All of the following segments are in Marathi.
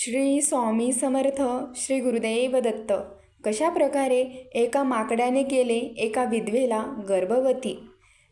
श्री स्वामी समर्थ. श्री गुरुदेव दत्त. कशा प्रकारे एका माकडाने केले एका विधवेला गर्भवती.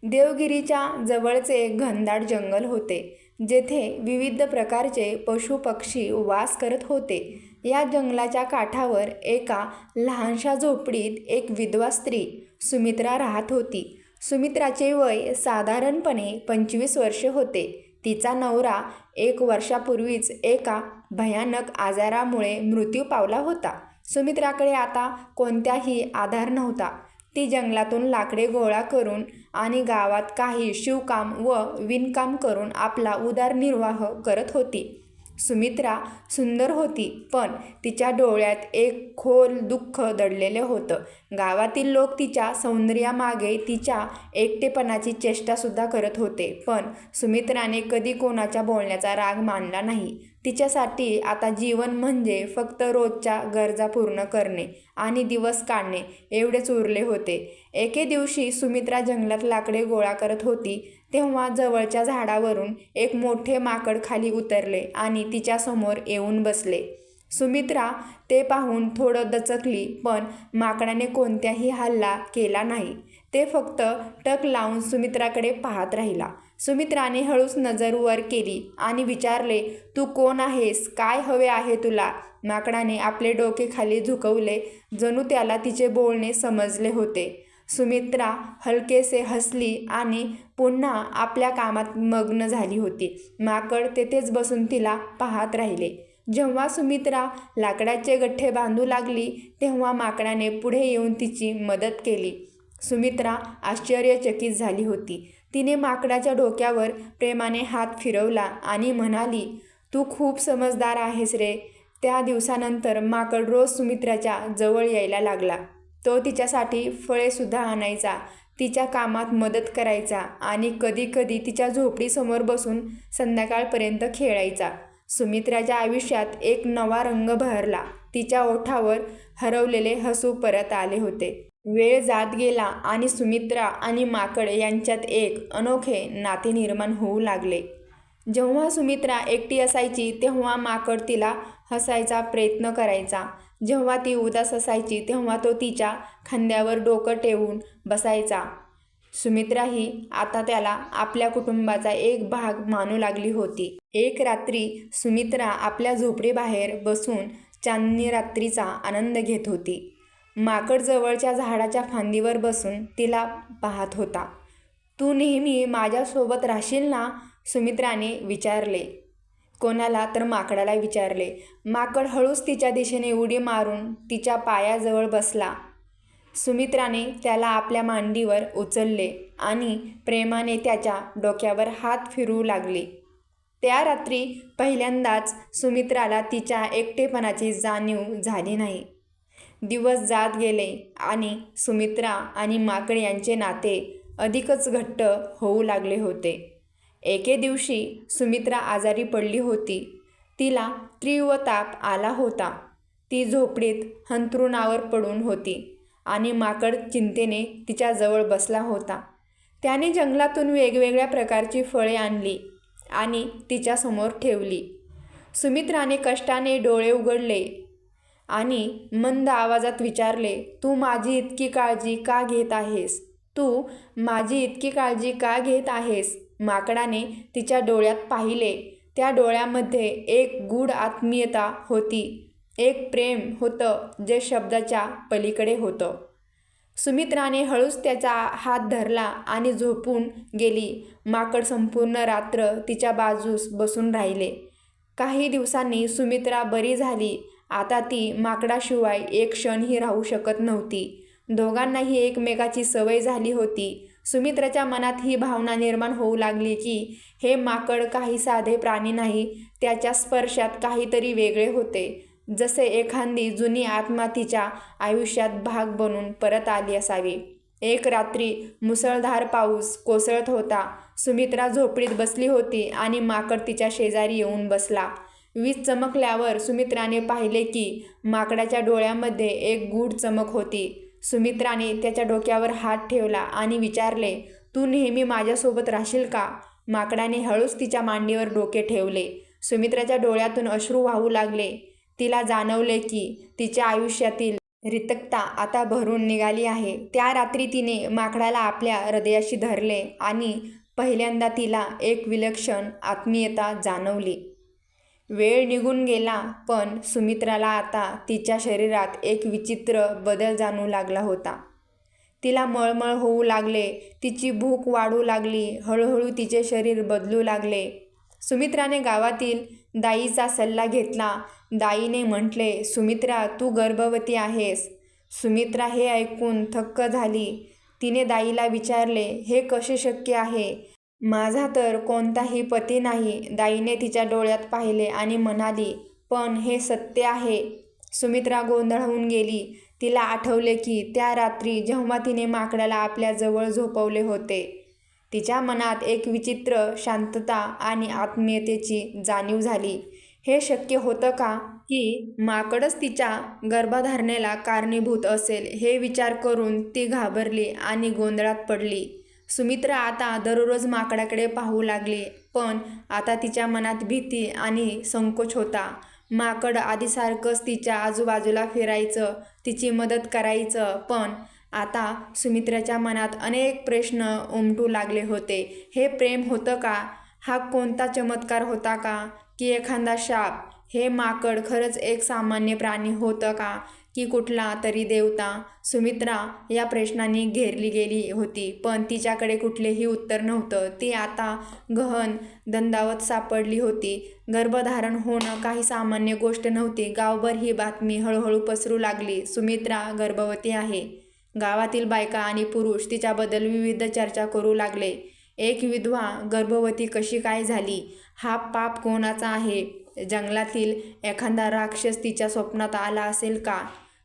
देवगिरीच्या जवळचे एक घनदाट जंगल होते, जेथे विविध प्रकारचे पशु पक्षी वास करत होते. या जंगलाच्या काठावर एका लहानशा झोपडीत एक विधवा स्त्री सुमित्रा राहत होती. सुमित्राचे वय साधारणपणे 25 वर्षे होते. तिचा नवरा 1 वर्षापूर्वीच एका भयानक आजारामुळे मृत्यू पावला होता. सुमित्राकडे आता कोणताही आधार नव्हता. ती जंगलातून लाकडे गोळा करून आणि गावात काही शिवकाम व विणकाम करून आपला उदरनिर्वाह करत होती. सुमित्रा सुंदर होती, पण तिच्या डोळ्यात एक खोल दुःख दडलेले होतं. गावातील लोक तिच्या सौंदर्यामागे तिच्या एकटेपणाची चेष्टासुद्धा करत होते, पण सुमित्राने कधी कोणाच्या बोलण्याचा राग मानला नाही. तिच्यासाठी आता जीवन म्हणजे फक्त रोजच्या गरजा पूर्ण करणे आणि दिवस काढणे एवढेच उरले होते. एके दिवशी सुमित्रा जंगलात लाकडे गोळा करत होती, तेव्हा जवळच्या झाडावरून एक मोठे माकड खाली उतरले आणि तिच्यासमोर येऊन बसले. सुमित्रा ते पाहून थोडं दचकली, पण माकडाने कोणताही हल्ला केला नाही. ते फक्त टक लावून सुमित्राकडे पाहत राहिला. सुमित्राने हळूच नजर वर केली आणि विचारले, "तू कोण आहेस? काय हवे आहे तुला?" माकडाने आपले डोके खाली झुकवले, जणू त्याला तिचे बोलणे समजले होते. सुमित्रा हलकेसे हसली आणि पुन्हा आपल्या कामात मग्न झाली होती. माकड तेथेच बसून तिला पाहत राहिले. जेव्हा सुमित्रा लाकडाचे गठ्ठे बांधू लागली, तेव्हा माकडाने पुढे येऊन तिची मदत केली. सुमित्रा आश्चर्यचकित झाली होती. तिने माकडाच्या डोक्यावर प्रेमाने हात फिरवला आणि म्हणाली, "तू खूप समजदार आहेस रे." त्या दिवसानंतर माकड रोज सुमित्राच्या जवळ यायला लागला. तो तिच्यासाठी फळेसुद्धा आणायचा, तिच्या कामात मदत करायचा आणि कधीकधी तिच्या झोपडीसमोर बसून संध्याकाळपर्यंत खेळायचा. सुमित्राच्या आयुष्यात एक नवा रंग बहरला. तिच्या ओठावर हरवलेले हसू परत आले होते. वेळ जात गेला आणि सुमित्रा आणि माकड यांच्यात एक अनोखे नाते निर्माण होऊ लागले. जेव्हा सुमित्रा एकटी असायची, तेव्हा माकड तिला हसायचा प्रयत्न करायचा. जेव्हा ती उदास असायची, तेव्हा तो तिच्या खांद्यावर डोकं ठेवून बसायचा. सुमित्राही आता त्याला आपल्या कुटुंबाचा एक भाग मानू लागली होती. एक रात्री सुमित्रा आपल्या झोपडीबाहेर बसून चांदणी रात्रीचा आनंद घेत होती. माकड जवळच्या झाडाच्या फांदीवर बसून तिला पाहत होता. "तू नेहमी माझ्यासोबत राहशील ना?" सुमित्राने विचारले. कोणाला तर माकडाला विचारले. माकड हळूच तिच्या दिशेने उडी मारून तिच्या पायाजवळ बसला. सुमित्राने त्याला आपल्या मांडीवर उचलले आणि प्रेमाने त्याच्या डोक्यावर हात फिरवू लागली. त्या रात्री पहिल्यांदाच सुमित्राला तिच्या एकटेपणाची जाणीव झाली नाही. दिवस जात गेले आणि सुमित्रा आणि माकड यांचे नाते अधिकच घट्ट होऊ लागले होते. एके दिवशी सुमित्रा आजारी पडली होती. तिला तीव्र ताप आला होता. ती झोपडीत अंथरुणावर पडून होती आणि माकड चिंतेने तिच्याजवळ बसला होता. त्याने जंगलातून वेगवेगळ्या प्रकारची फळे आणली आणि तिच्यासमोर ठेवली. सुमित्राने कष्टाने डोळे उघडले आणि मंद आवाजात विचारले, "तू माझी इतकी काळजी का घेत आहेस? तू माझी इतकी काळजी का घेत आहेस?" माकडाने तिच्या डोळ्यात पाहिले. त्या डोळ्यामध्ये एक गूढ आत्मीयता होती, एक प्रेम होतं जे शब्दाच्या पलीकडे होतं. सुमित्राने हळूच त्याचा हात धरला आणि झोपून गेली. माकड संपूर्ण रात्र तिच्या बाजूस बसून राहिले. काही दिवसांनी सुमित्रा बरी झाली. आता ती माकडाशिवाय एक क्षणही राहू शकत नव्हती. दोघांनाही एकमेकाची सवय झाली होती. सुमित्राच्या मनात ही भावना निर्माण होऊ लागली की हे माकड काही साधे प्राणी नाही, त्याच्या स्पर्शात काहीतरी वेगळे होते, जसे एखादी जुनी आत्मा तिच्या आयुष्यात भाग बनून परत आली असावी. एक रात्री मुसळधार पाऊस कोसळत होता. सुमित्रा झोपडीत बसली होती आणि माकड तिच्या शेजारी येऊन बसला. वीज चमकल्यावर सुमित्राने पाहिले की माकडाच्या डोळ्यामध्ये एक गूढ चमक होती. सुमित्राने त्याच्या डोक्यावर हात ठेवला आणि विचारले, "तू नेहमी माझ्यासोबत राहशील का?" माकडाने हळूच तिच्या मांडीवर डोके ठेवले. सुमित्राच्या डोळ्यातून अश्रू वाहू लागले. तिला जाणवले की तिच्या आयुष्यातील रिक्तता आता भरून निघाली आहे. त्या रात्री तिने माकडाला आपल्या हृदयाशी धरले आणि पहिल्यांदा तिला एक विलक्षण आत्मीयता जाणवली. वेळ निघून गेला, पण सुमित्राला आता तिच्या शरीरात एक विचित्र बदल जाणवू लागला होता. तिला मळमळ होऊ लागले, तिची भूक वाढू लागली, हळूहळू तिचे शरीर बदलू लागले. सुमित्राने गावातील दाईचा सल्ला घेतला. दाईने म्हटले, सुमित्रा, तू गर्भवती आहेस. सुमित्रा हे ऐकून थक्क झाली. तिने दाईला विचारले, हे कसे शक्य आहे? माझा तर कोणताही पती नाही. दाईने तिच्या डोळ्यात पाहिले आणि म्हणाली, पण हे सत्य आहे. सुमित्रा गोंधळून गेली. तिला आठवले की त्या रात्री जेव्हा तिने माकडाला आपल्या जवळ झोपवले होते, तिच्या मनात एक विचित्र शांतता आणि आत्मीयतेची जाणीव झाली. हे शक्य होतं का की माकडच तिच्या गर्भधारणेला कारणीभूत असेल? हे विचार करून ती घाबरली आणि गोंधळात पडली. सुमित्रा आता दररोज माकडाकडे पाहू लागली, पण आता तिच्या मनात भीती आणि संकोच होता. माकड आधीसारखंच तिच्या आजूबाजूला फिरायचं, तिची मदत करायचं, पण आता सुमित्राच्या मनात अनेक प्रश्न उमटू लागले होते. हे प्रेम होतं का? हा कोणता चमत्कार होता का? की एखादा शाप? हे माकड खरंच एक सामान्य प्राणी होतं का? की कुठला तरी देवता? सुमित्रा या प्रश्नांनी घेरली गेली होती, पण तिच्याकडे कुठलेही उत्तर नव्हतं. ती आता गहन द्वंद्वात सापडली होती. गर्भधारण होणं काही सामान्य गोष्ट नव्हती. गावभर ही बातमी हळूहळू पसरू लागली. सुमित्रा गर्भवती आहे. गावातील बायका आणि पुरुष तिच्याबद्दल विविध चर्चा करू लागले. एक विधवा गर्भवती कशी काय झाली? हा पाप कोणाचा आहे? जंगलातील एखादा राक्षस तिच्या स्वप्नात आला असेल का?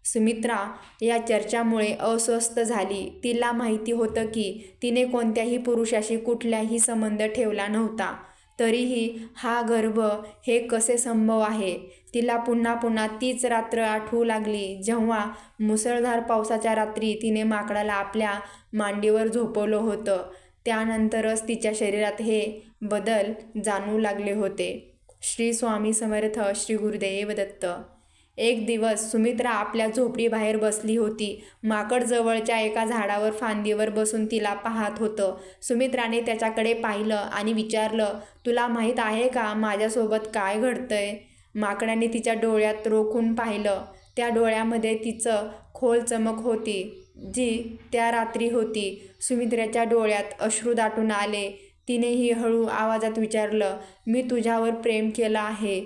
सुमित्रा या चर्चामुळे अस्वस्थ झाली. तिला माहिती होतं की तिने कोणत्याही पुरुषाशी कुठलाही संबंध ठेवला नव्हता. तरीही हा गर्भ हे कसे संभव आहे? तिला पुन्हा पुन्हा तीच रात्र आठवू लागली, जेव्हा मुसळधार पावसाच्या रात्री तिने माकडाला आपल्या मांडीवर झोपवलं होतं. त्यानंतरच तिच्या शरीरात हे बदल जाणवू लागले होते. श्री स्वामी समर्थ. श्री गुरुदेव दत्त. एक दिवस सुमित्रा आपल्या झोपडीबाहेर बसली होती. माकड जवळच्या एका झाडावर फांदीवर बसून तिला पाहत होतं. सुमित्राने त्याच्याकडे पाहिलं आणि विचारलं, तुला माहीत आहे का माझ्यासोबत काय घडतंय? माकडाने तिच्या डोळ्यात रोखून पाहिलं. त्या डोळ्यामध्ये तिचं खोल चमक होती, जी त्या रात्री होती. सुमित्राच्या डोळ्यात अश्रू दाटून आले. तिनेही हळू आवाजात विचारलं, मी तुझ्यावर प्रेम केलं आहे,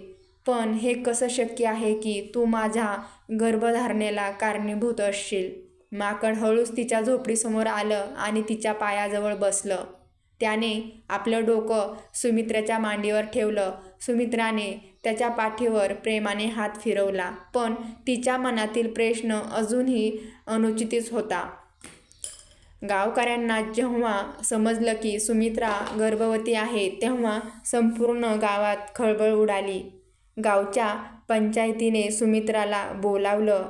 पण हे कसं शक्य आहे की तू माझ्या गर्भधारणेला कारणीभूत असशील? माकड हळूच तिच्या झोपडीसमोर आलं आणि तिच्या पायाजवळ बसलं. त्याने आपलं डोकं सुमित्राच्या मांडीवर ठेवलं. सुमित्राने त्याच्या पाठीवर प्रेमाने हात फिरवला, पण तिच्या मनातील प्रश्न अजूनही अनुचितच होता. गावकऱ्यांना जेव्हा समजलं की सुमित्रा गर्भवती आहे, तेव्हा संपूर्ण गावात खळबळ उडाली. गावच्या पंचायतीने सुमित्राला बोलावलं.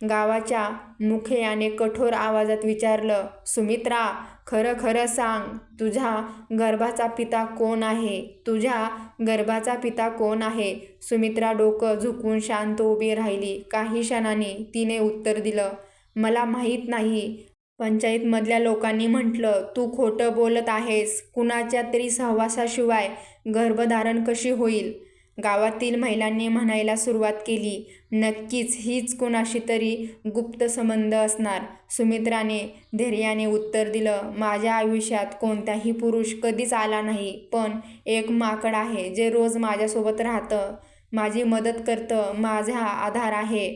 गावाच्या मुखियाने कठोर आवाजात विचारलं, सुमित्रा, खरं खरं सांग, तुझ्या गर्भाचा पिता कोण आहे? तुझ्या गर्भाचा पिता कोण आहे? सुमित्रा डोकं झुकवून शांत उभी राहिली. काही क्षणांनी तिने उत्तर दिलं, मला माहीत नाही. पंचायतमधल्या लोकांनी म्हटलं, तू खोटं बोलत आहेस. कुणाच्या तरी सहवासाशिवाय गर्भधारण कशी होईल? गावातील महिलांनी म्हणायला सुरुवात केली, नक्कीच हीच कुणाशी तरी गुप्त संबंध असणार. सुमित्राने धैर्याने उत्तर दिलं, माझ्या आयुष्यात कोणताही पुरुष कधीच आला नाही, पण एक माकड आहे जे रोज माझ्यासोबत राहतं, माझी मदत करतं, माझा आधार आहे.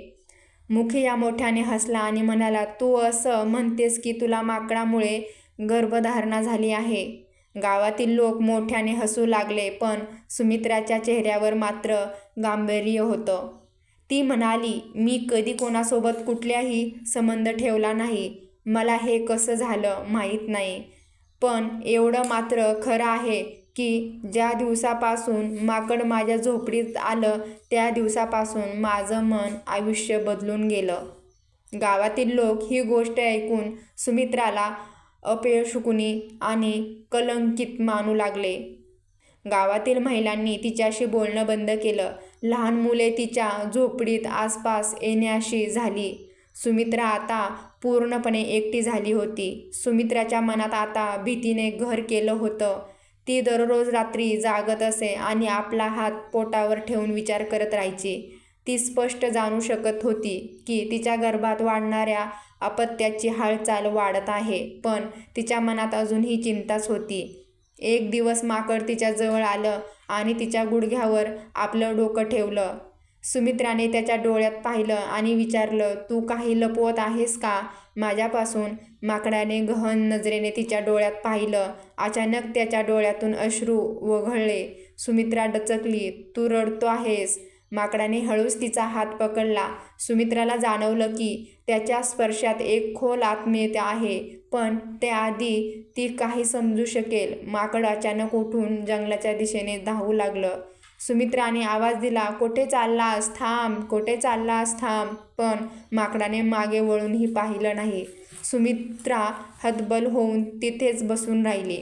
मुखिया मोठ्याने हसला आणि म्हणाला, तू असं म्हणतेस की तुला माकडामुळे गर्भधारणा झाली आहे? गावातील लोक मोठ्याने हसू लागले, पण सुमित्राच्या चेहऱ्यावर मात्र गांभीर्य होतं. ती म्हणाली, मी कधी कोणासोबत कुठलाही संबंध ठेवला नाही. मला हे कसं झालं माहीत नाही, पण एवढं मात्र खरं आहे की ज्या दिवसापासून माकड माझ्या झोपडीत आलं, त्या दिवसापासून माझं मन आयुष्य बदलून गेलं. गावातील लोक ही गोष्ट ऐकून सुमित्राला अपशकुनी आणि कलंकित मानू लागले. गावातील महिलांनी तिच्याशी बोलणं बंद केलं. लहान मुले तिच्या झोपडीत आसपास येण्याशी झाली. सुमित्रा आता पूर्णपणे एकटी झाली होती. सुमित्राच्या मनात आता भीतीने घर केलं होतं. ती दररोज रात्री जागत असे आणि आपला हात पोटावर ठेवून विचार करत राहायची. ती स्पष्ट जाणू शकत होती की तिच्या गर्भात वाढणाऱ्या अपत्याची हालचाल वाढत आहे, पण तिच्या मनात अजूनही चिंताच होती. एक दिवस माकड तिच्या जवळ आलं आणि तिच्या गुडघ्यावर आपलं डोकं ठेवलं. सुमित्राने त्याच्या डोळ्यात पाहिलं आणि विचारलं, तू काही लपवत आहेस का माझ्यापासून? माकडाने गहन नजरेने तिच्या डोळ्यात पाहिलं. अचानक त्याच्या डोळ्यातून अश्रू वगळले. सुमित्रा डचकली. तू रडतो आहेस? माकडाने हळूच तिचा हात पकडला. सुमित्राला जाणवलं की त्याच्या स्पर्शात एक खोल आत्मीयता आहे, पण त्याआधी ती काही समजू शकेल. माकड अचानक उठून जंगलाच्या दिशेने धावू लागलं. सुमित्राने आवाज दिला, कुठे चाललास? थांब, कुठे चाललास? थांब. पण माकडाने मागे वळूनही पाहिलं नाही. सुमित्रा हतबल होऊन तिथेच बसून राहिली.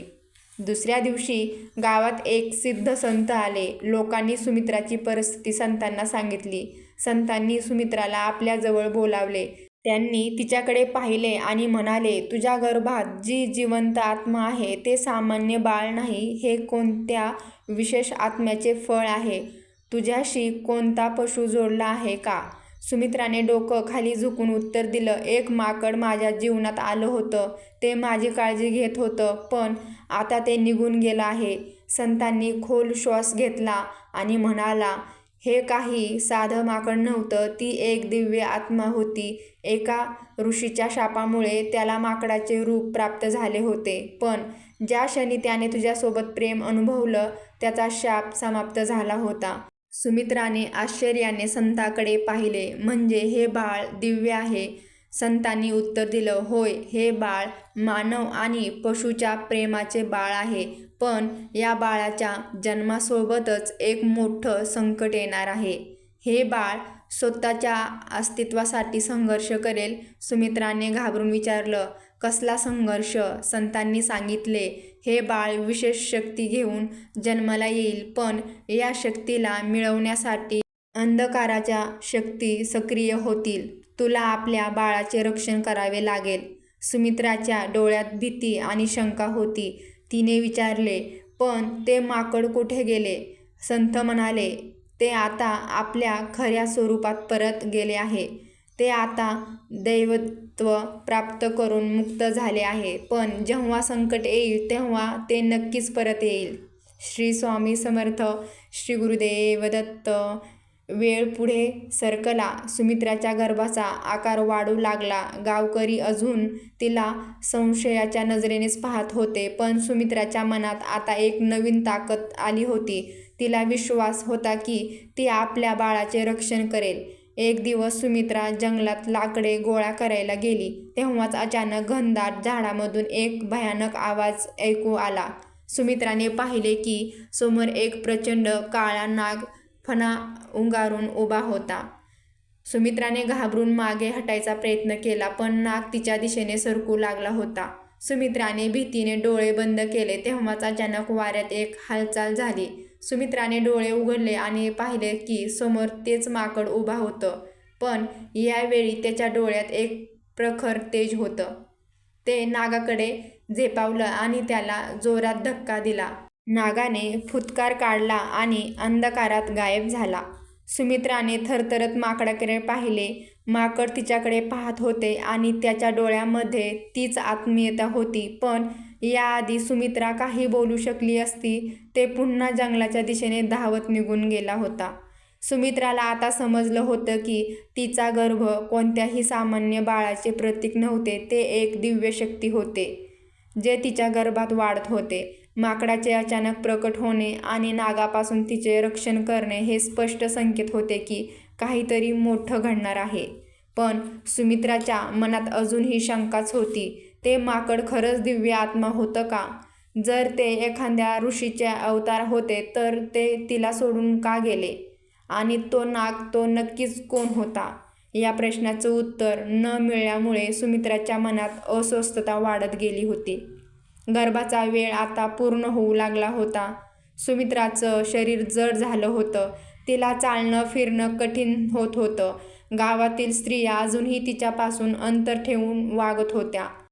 दुसऱ्या दिवशी गावात एक सिद्ध संत आले. लोकांनी सुमित्राची परिस्थिती संतांना सांगितली. संतांनी सुमित्राला आपल्याजवळ बोलावले. त्यांनी तिच्याकडे पाहिले आणि म्हणाले, तुझ्या गर्भात जी जिवंत आत्मा आहे ते सामान्य बाळ नाही, हे कोणत्या विशेष आत्म्याचे फळ आहे. तुझ्याशी कोणता पशु जोडला आहे का? सुमित्राने डोकं खाली झुकून उत्तर दिलं, एक माकड माझ्या जीवनात आलं होतं. ते माझी काळजी घेत होतं, पण आता ते निघून गेलं आहे. संतांनी खोल श्वास घेतला आणि म्हणाला, हे काही साधं माकड नव्हतं, ती एक दिव्य आत्मा होती. एका ऋषीच्या शापामुळे त्याला माकडाचे रूप प्राप्त झाले होते, पण ज्या क्षणी त्याने तुझ्यासोबत प्रेम अनुभवलं त्याचा शाप समाप्त झाला होता. सुमित्राने आश्चर्याने संतांकडे पाहिले. म्हणजे हे बाळ दिव्य आहे? संतांनी उत्तर दिलं, होय, हे बाळ मानव आणि पशुच्या प्रेमाचे बाळ आहे, पण या बाळाच्या जन्मासोबतच एक मोठं संकट येणार आहे. हे बाळ स्वतःच्या अस्तित्वासाठी संघर्ष करेल. सुमित्राने घाबरून विचारलं, कसला संघर्ष? संतांनी सांगितले, हे बाळ विशेष शक्ती घेऊन जन्माला येईल, पण या शक्तीला मिळवण्यासाठी अंधकाराच्या शक्ती सक्रिय होतील. तुला आपल्या बाळाचे रक्षण करावे लागेल. सुमित्राच्या डोळ्यात भीती आणि शंका होती. तिने विचारले, पण ते माकड कुठे गेले? संत म्हणाले, ते आता आपल्या खऱ्या स्वरूपात परत गेले आहे. ते आता दैवत्व प्राप्त करून मुक्त झाले आहे, पण जेव्हा संकट येईल तेव्हा ते नक्कीच परत येईल. श्री स्वामी समर्थ. श्री गुरुदेव दत्त. वेळ पुढे सरकला. सुमित्राच्या गर्भाचा आकार वाढू लागला. गावकरी अजून तिला संशयाच्या नजरेनेच पाहत होते, पण सुमित्राच्या मनात आता एक नवीन ताकद आली होती. तिला विश्वास होता की ती आपल्या बाळाचे रक्षण करेल. एक दिवस सुमित्रा जंगलात लाकडे गोळा करायला गेली. तेव्हाच अचानक घनदाट झाडामधून एक भयानक आवाज ऐकू आला. सुमित्राने पाहिले की समोर एक प्रचंड काळा नाग फणा उगारून उभा होता. सुमित्राने घाबरून मागे हटायचा प्रयत्न केला, पण नाग तिच्या दिशेने सरकू लागला होता. सुमित्राने भीतीने डोळे बंद केले. तेव्हाच अचानक वाऱ्यात एक हालचाल झाली. सुमित्राने डोळे उघडले आणि पाहिले की समोर तेच माकड उभा होतं, पण यावेळी त्याच्या डोळ्यात एक प्रखर तेज होतं. ते नागाकडे झेपावलं आणि त्याला जोरात धक्का दिला. नागाने फुटकार काढला आणि अंधकारात गायब झाला. सुमित्राने थरथरत माकडाकडे पाहिले. माकड तिच्याकडे पाहत होते आणि त्याच्या डोळ्यामध्ये तीच आत्मीयता होती, पण याआधी सुमित्रा काही बोलू शकली असती. ते पुन्हा जंगलाच्या दिशेने धावत निघून गेला होता. सुमित्राला आता समजलं होतं की तिचा गर्भ कोणत्याही सामान्य बाळाचे प्रतीक नव्हते, ते एक दिव्य शक्ती होते, जे तिच्या गर्भात वाढत होते. माकडाचे अचानक प्रकट होणे आणि नागापासून तिचे रक्षण करणे हे स्पष्ट संकेत होते की काहीतरी मोठं घडणार आहे. पण सुमित्राच्या मनात अजूनही शंकाच होती. ते माकड खरंच दिव्य आत्मा होतं का? जर ते एखाद्या ऋषीचे अवतार होते तर ते तिला सोडून का गेले? आणि तो नाग, तो नक्कीच कोण होता? या प्रश्नाचं उत्तर न मिळाल्यामुळे सुमित्राच्या मनात अस्वस्थता वाढत गेली होती. गर्भाचा वेळ आता पूर्ण होऊ लागला होता. सुमित्राचं शरीर जड झालं होतं. तिला चालणं फिरणं कठीण होत होतं. गावातील स्त्रिया अजूनही तिच्यापासून अंतर ठेवून वागत होत्या.